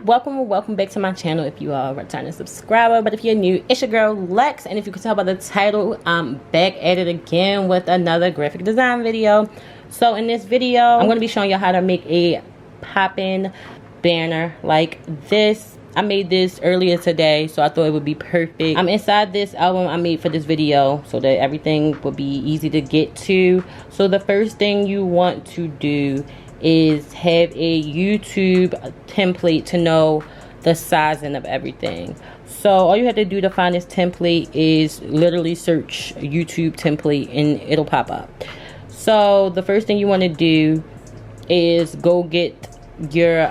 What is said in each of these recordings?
welcome back to my channel if you are a returning subscriber. But if you're new, it's your girl Lex, and if you can tell by the title, I'm back at it again with another graphic design video. So in this video, I'm going to be showing you how to make a pop-in banner like this. I made this earlier today, so I thought it would be perfect. I'm inside this album I made for this video so that everything would be easy to get to. So the first thing you want to do is have a YouTube template to know the sizing of everything. So all you have to do to find this template is literally search YouTube template and it'll pop up. So the first thing you want to do is go get your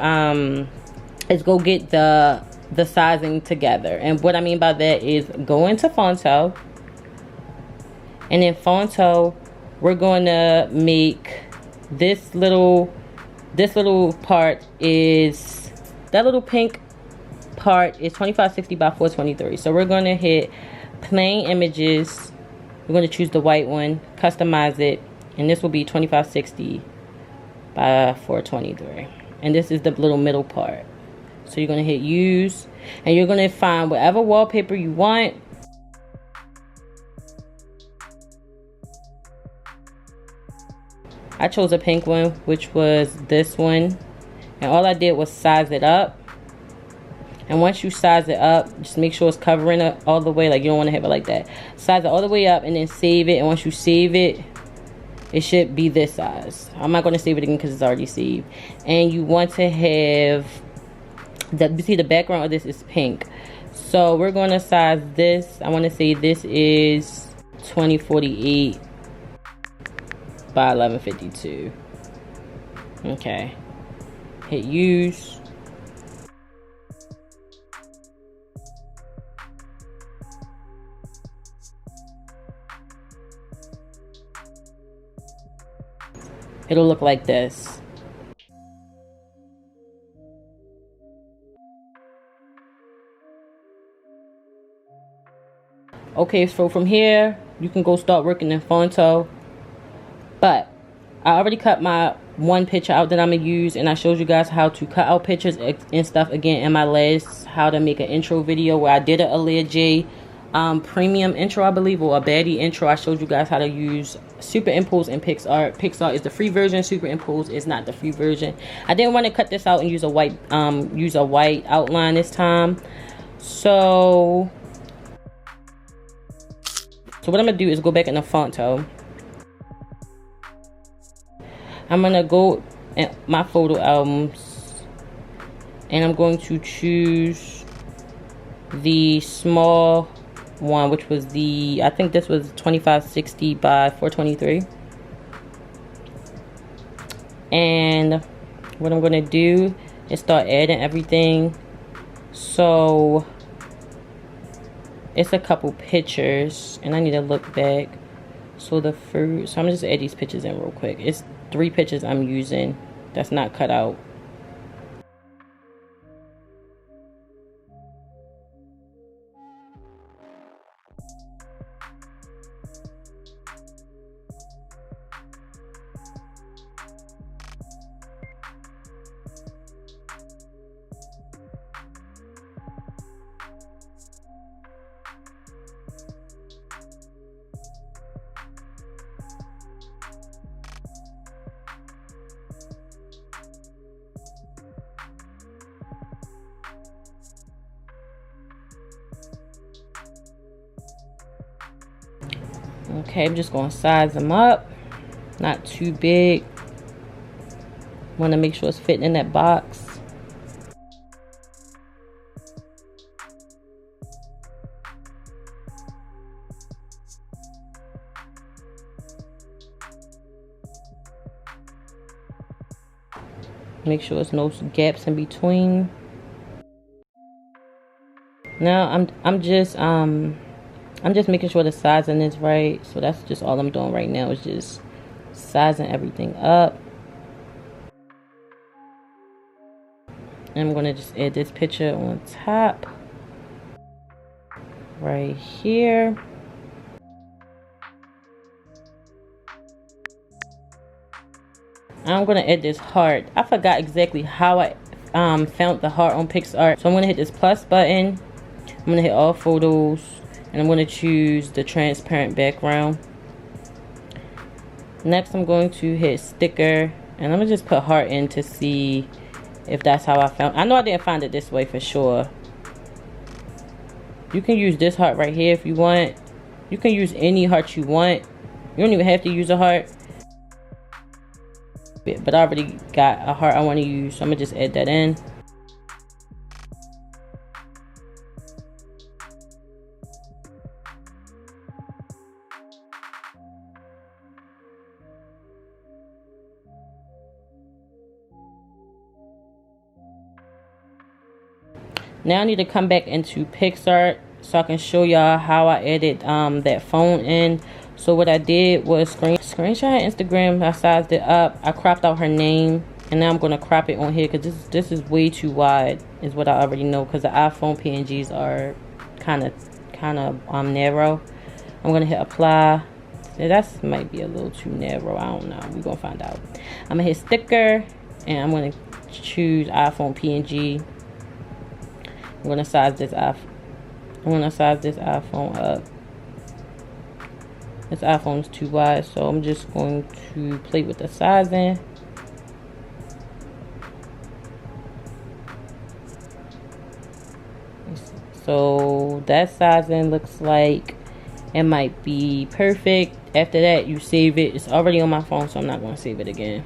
the sizing together. And what I mean by that is go into Fonto, and in Fonto we're going to make this little part is, that little pink part is 2560 by 423. So we're going to hit plain images. We're going to choose the white one, customize it, and this will be 2560 by 423. And this is the little middle part. So you're going to hit use, and you're going to find whatever wallpaper you want. I chose a pink one, which was this one, and all I did was size it up. And once you size it up, just make sure it's covering it all the way. Like, you don't want to have it like that. Size it all the way up and then save it. And once you save it, it should be this size. I'm not going to save it again because it's already saved. And you want to have you see the background of this is pink, so we're going to size this. I want to say this is 2048 by 1152. Okay, hit use. It'll look like this. Okay, so from here you can go start working in Fonto. But I already cut my one picture out that I'm gonna use, and I showed you guys how to cut out pictures and stuff again in my last how to make an intro video, where I did a Leah J premium intro, I believe, or a Baddie intro. I showed you guys how to use Superimpose and PixArt. PixArt is the free version, Superimpose is not the free version. I didn't want to cut this out and use a white outline this time. So what I'm gonna do is go back in the Fonto. I'm gonna go in my photo albums, and I'm going to choose the small one, which was the, I think this was 2560 by 423. And what I'm gonna do is start adding everything. So it's a couple pictures, and I need to look back. So I'm gonna just add these pictures in real quick. It's 3 pictures I'm using that's not cut out. Okay, I'm just going to size them up, not too big. Want to make sure it's fitting in that box. Make sure there's no gaps in between. Now I'm just making sure the sizing is right. So that's just all I'm doing right now, is just sizing everything up. And I'm going to just add this picture on top right here. I'm going to add this heart. I forgot exactly how I found the heart on PixArt. So I'm gonna hit this plus button. I'm gonna hit all photos, and I'm gonna choose the transparent background. Next, I'm going to hit sticker, and I'm gonna just put heart in to see if that's how I found. I know I didn't find it this way for sure. You can use this heart right here if you want. You can use any heart you want. You don't even have to use a heart. But I already got a heart I want to use, so I'm gonna just add that in. Now I need to come back into PixArt so I can show y'all how I added that phone in. So what I did was screenshot Instagram. I sized it up. I cropped out her name, and now I'm going to crop it on here because this is way too wide, is what I already know, because the iPhone PNGs are kind of narrow. I'm going to hit apply. That might be a little too narrow. I don't know. We're going to find out. I'm going to hit sticker, and I'm going to choose iPhone PNG. I'm gonna size this iPhone up. This iPhone is too wide, so I'm just going to play with the sizing. So that sizing looks like it might be perfect. After that, you save it. It's already on my phone, so I'm not going to save it again.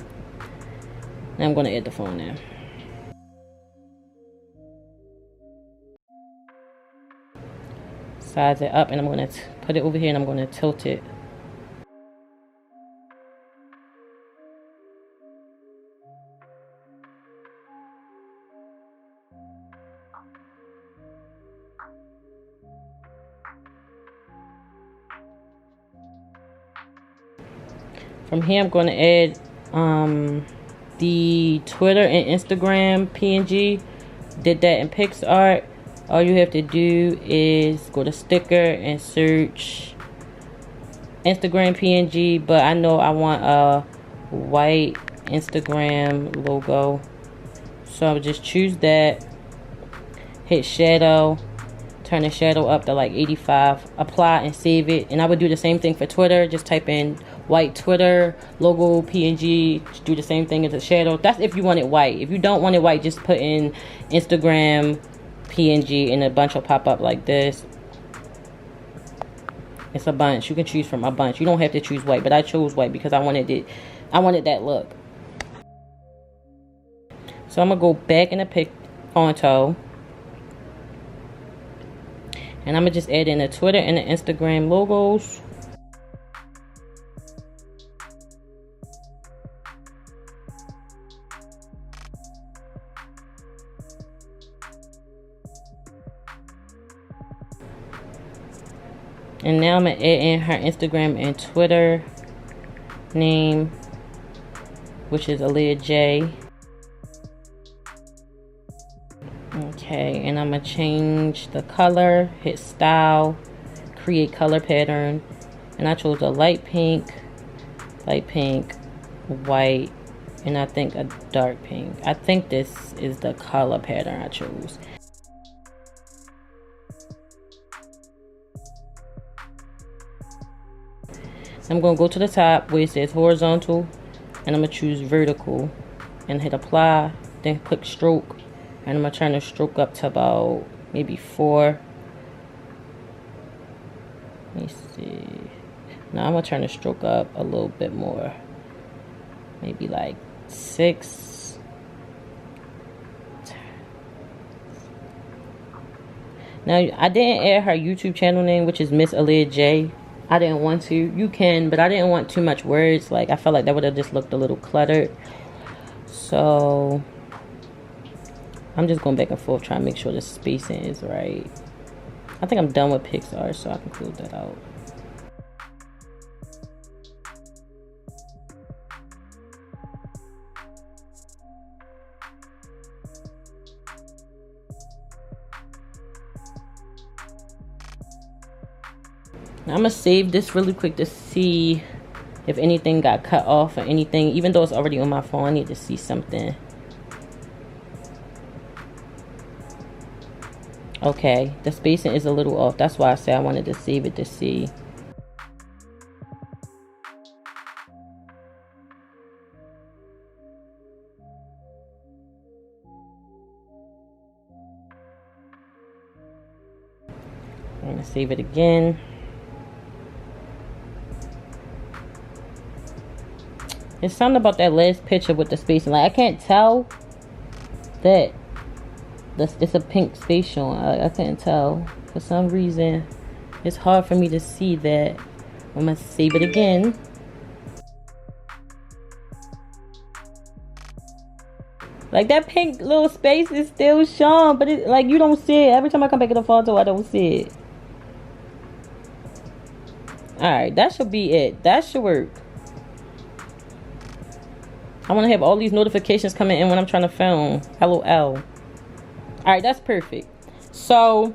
Now I'm going to add the phone in. Size it up, and I'm going to put it over here, and I'm going to tilt it. From here, I'm going to add the Twitter and Instagram PNG. Did that in PixArt. All you have to do is go to sticker and search Instagram PNG, but I know I want a white Instagram logo, so I'll just choose that, hit shadow, turn the shadow up to like 85, apply and save it. And I would do the same thing for Twitter. Just type in white Twitter logo PNG, do the same thing as a shadow. That's if you want it white. If you don't want it white, just put in Instagram PNG and a bunch will pop up like this. It's a bunch. You can choose from a bunch. You don't have to choose white, but I chose white because I wanted that look. So I'm gonna go back in the Fonto, and I'm gonna just add in the Twitter and the Instagram logos. And now I'm going to add in her Instagram and Twitter name, which is Leah J. Okay, and I'm going to change the color, hit style, create color pattern. And I chose a light pink, white, and I think a dark pink. I think this is the color pattern I chose. I'm going to go to the top where it says horizontal, and I'm going to choose vertical and hit apply, then click stroke, and I'm going to turn the stroke up to about maybe 4. Let me see. Now I'm going to turn the stroke up a little bit more, maybe like 6. Now I didn't add her YouTube channel name, which is Miss Leah J. I didn't want to. You can, but I didn't want too much words. Like, I felt like that would have just looked a little cluttered. So I'm just going back and forth trying to make sure the spacing is right. I think I'm done with PixArt, so I can close that out. Now I'm going to save this really quick to see if anything got cut off or anything. Even though it's already on my phone, I need to see something. Okay, the spacing is a little off. That's why I said I wanted to save it to see. I'm gonna save it again. It's something about that last picture with the spacing. Like, I can't tell that it's a pink space showing. I can't tell. For some reason, it's hard for me to see that. I'm gonna save it again. Like, that pink little space is still showing, but it, like, you don't see it. Every time I come back in the photo, I don't see it. Alright, that should be it. That should work. I want to have all these notifications coming in when I'm trying to film. LOL. Alright, that's perfect. So,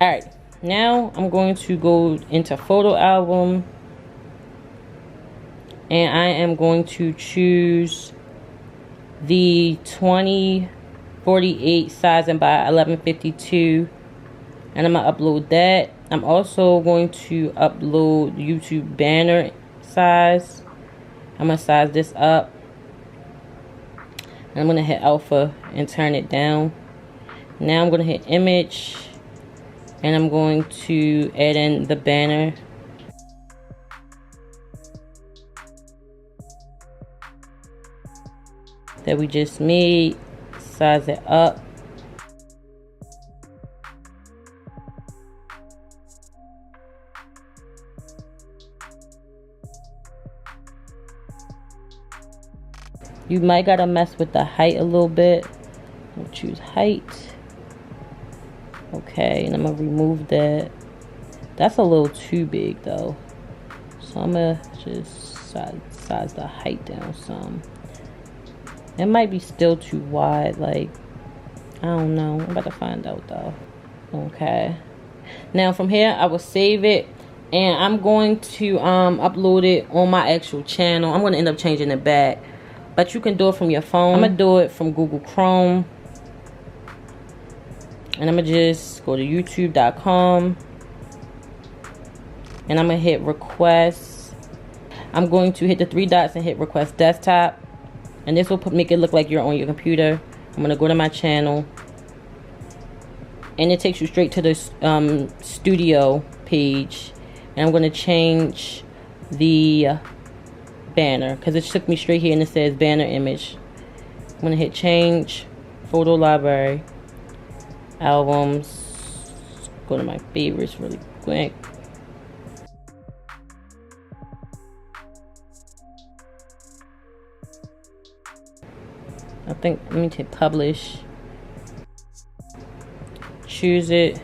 alright, now I'm going to go into photo album, and I am going to choose the 2048 sizing by 1152, and I'm gonna upload that. I'm also going to upload YouTube banner size. I'm gonna size this up, and I'm gonna hit alpha and turn it down. Now I'm gonna hit image, and I'm going to add in the banner. That we just made. Size it up. You might gotta mess with the height a little bit. I'll choose height. Okay, and I'm gonna remove that. That's a little too big though. So I'm gonna just size the height down some. It might be still too wide, like, I don't know. I'm about to find out though. Okay. Now from here, I will save it, and I'm going to upload it on my actual channel. I'm gonna end up changing it back, but you can do it from your phone. I'm gonna do it from Google Chrome, and I'm gonna just go to youtube.com, and I'm gonna hit request. I'm going to hit the 3 dots and hit request desktop, and this will make it look like you're on your computer. I'm gonna go to my channel, and it takes you straight to the studio page, and I'm gonna change the banner because it took me straight here and it says banner image. I'm gonna hit change, photo library, albums, go to my favorites really quick. I think, let me hit publish, choose it.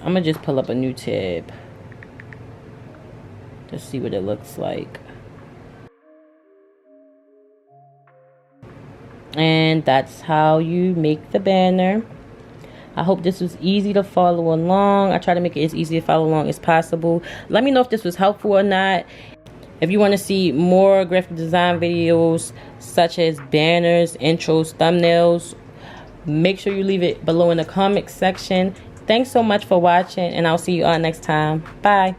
I'm gonna just pull up a new tab to see what it looks like. And that's how you make the banner. I hope this was easy to follow along. I try to make it as easy to follow along as possible. Let me know if this was helpful or not. If you want to see more graphic design videos such as banners, intros, thumbnails, make sure you leave it below in the comment section. Thanks so much for watching, and I'll see you all next time. Bye.